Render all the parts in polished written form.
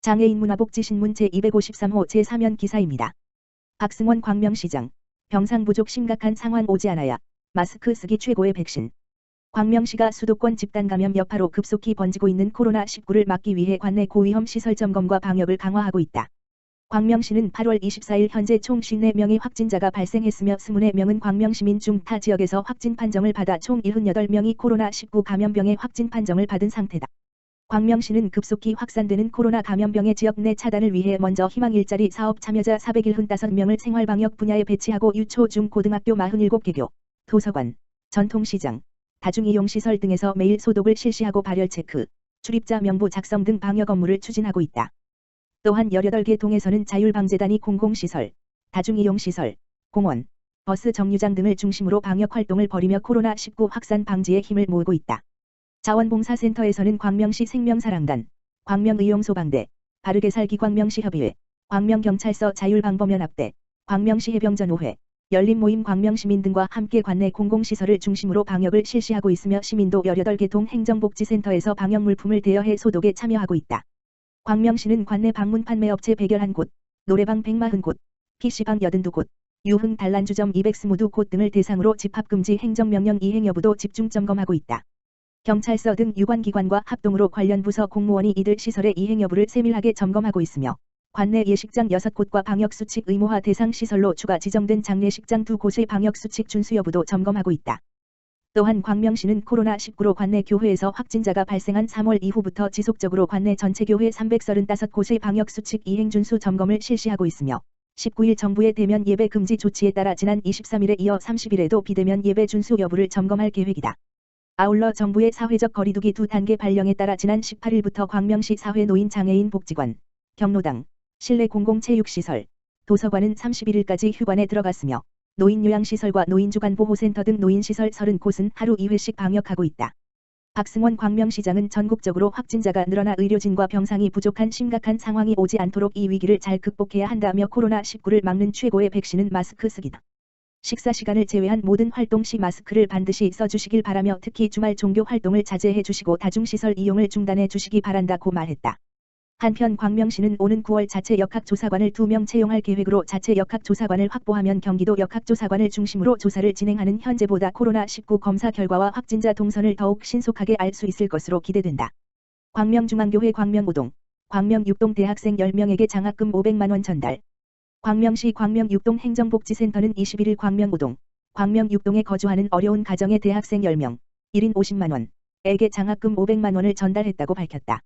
장애인 문화복지신문 제253호 제3연 기사입니다. 박승원 광명시장. 병상 부족 심각한 상황 오지 않아야 마스크 쓰기 최고의 백신. 광명시가 수도권 집단 감염 여파로 급속히 번지고 있는 코로나19를 막기 위해 관내 고위험 시설 점검과 방역을 강화하고 있다. 광명시는 8월 24일 현재 총 54명의 확진자가 발생했으며 24명은 광명시민 중 타 지역에서 확진 판정을 받아 총 78명이 코로나19 감염병의 확진 판정을 받은 상태다. 광명시는 급속히 확산되는 코로나 감염병의 지역 내 차단을 위해 먼저 희망 일자리 사업 참여자 475명을 생활방역 분야에 배치하고 유초 중 고등학교 47개교, 도서관, 전통시장, 다중이용시설 등에서 매일 소독을 실시하고 발열 체크, 출입자 명부 작성 등 방역 업무를 추진하고 있다. 또한 18개 동에서는 자율방재단이 공공시설, 다중이용시설, 공원, 버스 정류장 등을 중심으로 방역 활동을 벌이며 코로나19 확산 방지에 힘을 모으고 있다. 자원봉사센터에서는 광명시 생명사랑단, 광명의용소방대, 바르게살기 광명시협의회, 광명경찰서 자율방범연합대, 광명시 해병전오회, 열린모임 광명시민 등과 함께 관내 공공시설을 중심으로 방역을 실시하고 있으며 시민도 18개 동 행정복지센터에서 방역물품을 대여해 소독에 참여하고 있다. 광명시는 관내 방문 판매업체 111곳, 노래방 140곳, PC방 82곳, 유흥 단란주점 222곳 등을 대상으로 집합금지 행정명령 이행 여부도 집중 점검하고 있다. 경찰서 등 유관기관과 합동으로 관련 부서 공무원이 이들 시설의 이행 여부를 세밀하게 점검하고 있으며 관내 예식장 6곳과 방역수칙 의무화 대상 시설로 추가 지정된 장례식장 2곳의 방역수칙 준수 여부도 점검하고 있다. 또한 광명시는 코로나19로 관내 교회에서 확진자가 발생한 3월 이후부터 지속적으로 관내 전체 교회 335곳의 방역수칙 이행 준수 점검을 실시하고 있으며 19일 정부의 대면 예배 금지 조치에 따라 지난 23일에 이어 30일에도 비대면 예배 준수 여부를 점검할 계획이다. 아울러 정부의 사회적 거리두기 2단계 발령에 따라 지난 18일부터 광명시 사회노인 장애인 복지관, 경로당, 실내 공공체육시설, 도서관은 31일까지 휴관에 들어갔으며 노인요양시설과 노인주간보호센터 등 노인시설 30곳은 하루 2회씩 방역하고 있다. 박승원 광명시장은 전국적으로 확진자가 늘어나 의료진과 병상이 부족한 심각한 상황이 오지 않도록 이 위기를 잘 극복해야 한다며 코로나19를 막는 최고의 백신은 마스크 쓰기다. 식사 시간을 제외한 모든 활동 시 마스크를 반드시 써주시길 바라며 특히 주말 종교 활동을 자제해 주시고 다중시설 이용을 중단해 주시기 바란다고 말했다. 한편 광명시는 오는 9월 자체 역학조사관을 2명 채용할 계획으로 자체 역학조사관을 확보하면 경기도 역학조사관을 중심으로 조사를 진행하는 현재보다 코로나19 검사 결과와 확진자 동선을 더욱 신속하게 알 수 있을 것으로 기대된다. 광명중앙교회 광명오동, 광명육동 대학생 10명에게 장학금 500만원 전달. 광명시 광명육동 행정복지센터는 21일 광명오동, 광명육동에 거주하는 어려운 가정의 대학생 10명, 1인 50만원에게 장학금 500만원을 전달했다고 밝혔다.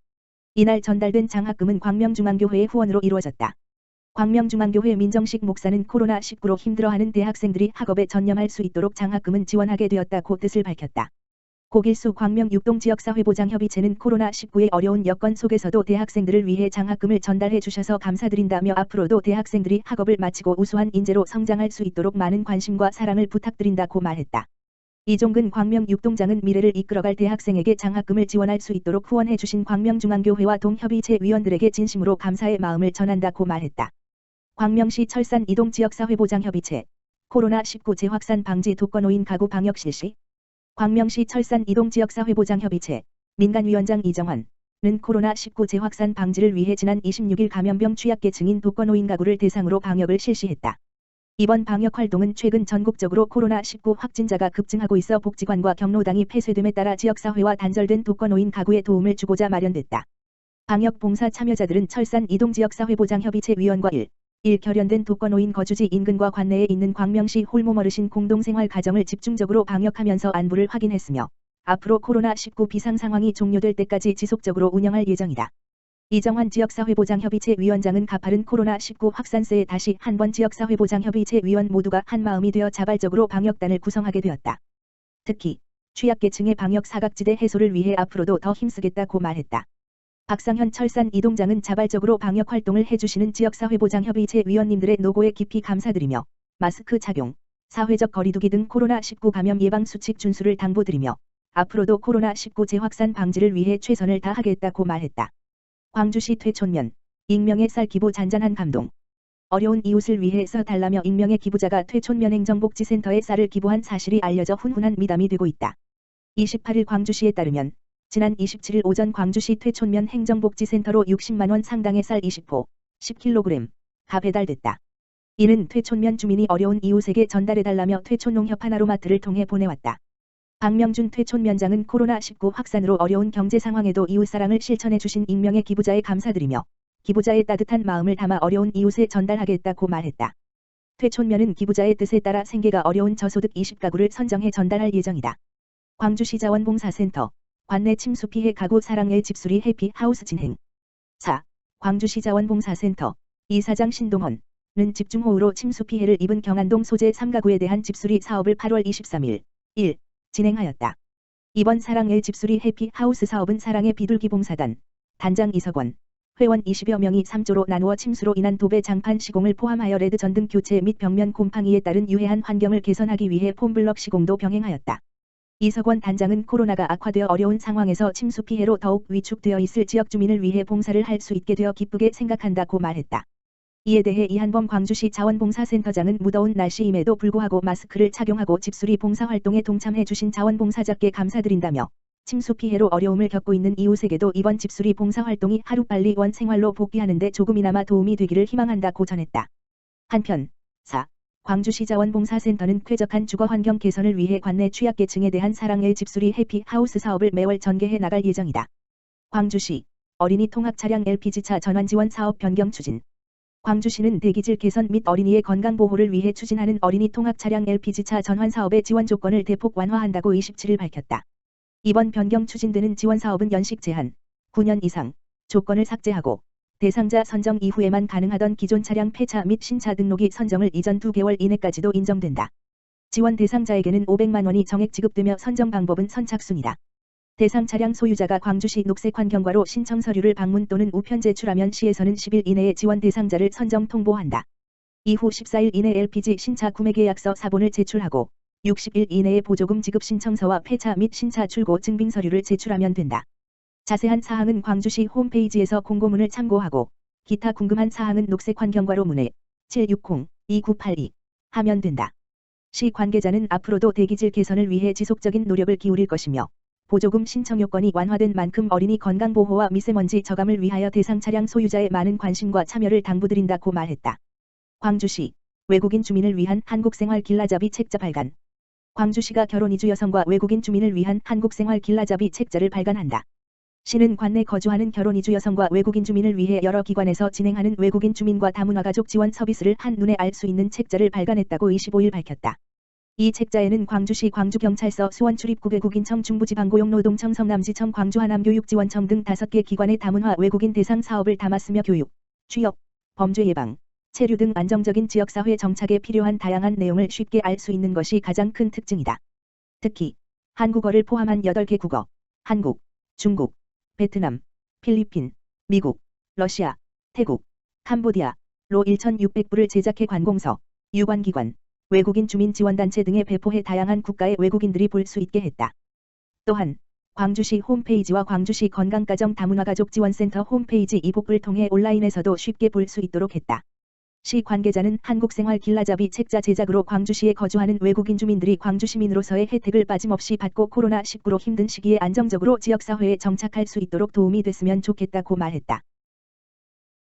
이날 전달된 장학금은 광명중앙교회의 후원으로 이루어졌다. 광명중앙교회 민정식 목사는 코로나19로 힘들어하는 대학생들이 학업에 전념할 수 있도록 장학금은 지원하게 되었다고 뜻을 밝혔다. 고길수 광명육동지역사회보장협의체는 코로나19의 어려운 여건 속에서도 대학생들을 위해 장학금을 전달해 주셔서 감사드린다며 앞으로도 대학생들이 학업을 마치고 우수한 인재로 성장할 수 있도록 많은 관심과 사랑을 부탁드린다고 말했다. 이종근 광명육동장은 미래를 이끌어갈 대학생에게 장학금을 지원할 수 있도록 후원해 주신 광명중앙교회와 동협의체 위원들에게 진심으로 감사의 마음을 전한다고 말했다. 광명시 철산 이동지역사회보장협의체 코로나19 재확산 방지 독거노인 가구 방역 실시. 광명시 철산 이동지역사회보장협의체 민간위원장 이정환은 코로나19 재확산 방지를 위해 지난 26일 감염병 취약계층인 독거노인 가구를 대상으로 방역을 실시했다. 이번 방역 활동은 최근 전국적으로 코로나19 확진자가 급증하고 있어 복지관과 경로당이 폐쇄됨에 따라 지역사회와 단절된 독거노인 가구에 도움을 주고자 마련됐다. 방역 봉사 참여자들은 철산 이동지역사회보장협의체 위원과 1 결연된 독거노인 거주지 인근과 관내에 있는 광명시 홀몸 어르신 공동생활 가정을 집중적으로 방역하면서 안부를 확인했으며 앞으로 코로나19 비상 상황이 종료될 때까지 지속적으로 운영할 예정이다. 이정환 지역사회보장협의체 위원장은 가파른 코로나19 확산세에 다시 한번 지역사회보장협의체 위원 모두가 한마음이 되어 자발적으로 방역단을 구성하게 되었다. 특히 취약계층의 방역 사각지대 해소를 위해 앞으로도 더 힘쓰겠다고 말했다. 박상현 철산 이동장은 자발적으로 방역 활동을 해주시는 지역사회보장협의체 위원님들의 노고에 깊이 감사드리며 마스크 착용, 사회적 거리두기 등 코로나19 감염 예방 수칙 준수를 당부드리며 앞으로도 코로나19 재확산 방지를 위해 최선을 다하겠다고 말했다. 광주시 퇴촌면, 익명의 쌀 기부 잔잔한 감동. 어려운 이웃을 위해 써달라며 익명의 기부자가 퇴촌면 행정복지센터에 쌀을 기부한 사실이 알려져 훈훈한 미담이 되고 있다. 28일 광주시에 따르면 지난 27일 오전 광주시 퇴촌면 행정복지센터로 60만원 상당의 쌀 20호, 10kg가 배달됐다. 이는 퇴촌면 주민이 어려운 이웃에게 전달해달라며 퇴촌농협 하나로마트를 통해 보내왔다. 박명준 퇴촌면장은 코로나19 확산으로 어려운 경제 상황에도 이웃사랑을 실천해 주신 익명의 기부자에 감사드리며 기부자의 따뜻한 마음을 담아 어려운 이웃에 전달하겠다고 말했다. 퇴촌면은 기부자의 뜻에 따라 생계가 어려운 저소득 20가구를 선정해 전달할 예정이다. 광주시 자원봉사센터 관내 침수 피해 가구 사랑의 집수리 해피 하우스 진행. 4. 광주시 자원봉사센터 이사장 신동헌 는 집중호우로 침수 피해를 입은 경안동 소재 3가구에 대한 집수리 사업을 8월 23일 1. 진행하였다. 이번 사랑의 집수리 해피 하우스 사업은 사랑의 비둘기 봉사단 단장 이석원 회원 20여 명이 3조로 나누어 침수로 인한 도배 장판 시공을 포함하여 레드 전등 교체 및 벽면 곰팡이에 따른 유해한 환경을 개선하기 위해 폼블럭 시공도 병행하였다. 이석원 단장은 코로나가 악화되어 어려운 상황에서 침수 피해로 더욱 위축되어 있을 지역 주민을 위해 봉사를 할 수 있게 되어 기쁘게 생각한다고 말했다. 이에 대해 이한범 광주시 자원봉사센터장은 무더운 날씨임에도 불구하고 마스크를 착용하고 집수리 봉사활동에 동참해 주신 자원봉사자께 감사드린다며 침수 피해로 어려움을 겪고 있는 이웃에게도 이번 집수리 봉사활동이 하루빨리 원 생활로 복귀하는 데 조금이나마 도움이 되기를 희망한다고 전했다. 한편 4. 광주시 자원봉사센터는 쾌적한 주거환경 개선을 위해 관내 취약계층에 대한 사랑의 집수리 해피 하우스 사업을 매월 전개해 나갈 예정이다. 광주시 어린이 통학차량 LPG차 전환지원 사업 변경 추진. 광주시는 대기질 개선 및 어린이의 건강보호를 위해 추진하는 어린이 통학차량 LPG차 전환 사업의 지원 조건을 대폭 완화한다고 27일 밝혔다. 이번 변경 추진되는 지원 사업은 연식 제한, 9년 이상, 조건을 삭제하고 대상자 선정 이후에만 가능하던 기존 차량 폐차 및 신차 등록이 선정을 이전 2개월 이내까지도 인정된다. 지원 대상자에게는 500만 원이 정액 지급되며 선정 방법은 선착순이다. 대상 차량 소유자가 광주시 녹색환경과로 신청 서류를 방문 또는 우편 제출하면 시에서는 10일 이내에 지원 대상자를 선정 통보한다. 이후 14일 이내 LPG 신차 구매 계약서 사본을 제출하고 60일 이내에 보조금 지급 신청서와 폐차 및 신차 출고 증빙 서류를 제출하면 된다. 자세한 사항은 광주시 홈페이지에서 공고문을 참고하고 기타 궁금한 사항은 녹색환경과로 문의 760-2982 하면 된다. 시 관계자는 앞으로도 대기질 개선을 위해 지속적인 노력을 기울일 것이며 보조금 신청 요건이 완화된 만큼 어린이 건강보호와 미세먼지 저감을 위하여 대상 차량 소유자의 많은 관심과 참여를 당부드린다고 말했다. 광주시 외국인 주민을 위한 한국생활 길라잡이 책자 발간. 광주시가 결혼 이주 여성과 외국인 주민을 위한 한국생활 길라잡이 책자를 발간한다. 시는 관내 거주하는 결혼 이주 여성과 외국인 주민을 위해 여러 기관에서 진행하는 외국인 주민과 다문화 가족 지원 서비스를 한눈에 알 수 있는 책자를 발간했다고 25일 밝혔다. 이 책자에는 광주시 광주경찰서 수원출입구 외국인청 중부지방고용노동청 성남지청 광주하남교육지원청 등 5개 기관의 다문화 외국인 대상 사업을 담았으며 교육, 취업, 범죄 예방, 체류 등 안정적인 지역사회 정착에 필요한 다양한 내용을 쉽게 알 수 있는 것이 가장 큰 특징이다. 특히 한국어를 포함한 8개 국어, 한국, 중국, 베트남, 필리핀, 미국, 러시아, 태국, 캄보디아로 1,600부를 제작해 관공서, 유관기관, 외국인 주민 지원단체 등에 배포해 다양한 국가의 외국인들이 볼 수 있게 했다. 또한 광주시 홈페이지와 광주시 건강가정 다문화가족지원센터 홈페이지 이복을 통해 온라인에서도 쉽게 볼 수 있도록 했다. 시 관계자는 한국생활 길라잡이 책자 제작으로 광주시에 거주하는 외국인 주민들이 광주 시민으로서의 혜택을 빠짐없이 받고 코로나19로 힘든 시기에 안정적으로 지역사회에 정착할 수 있도록 도움이 됐으면 좋겠다고 말했다.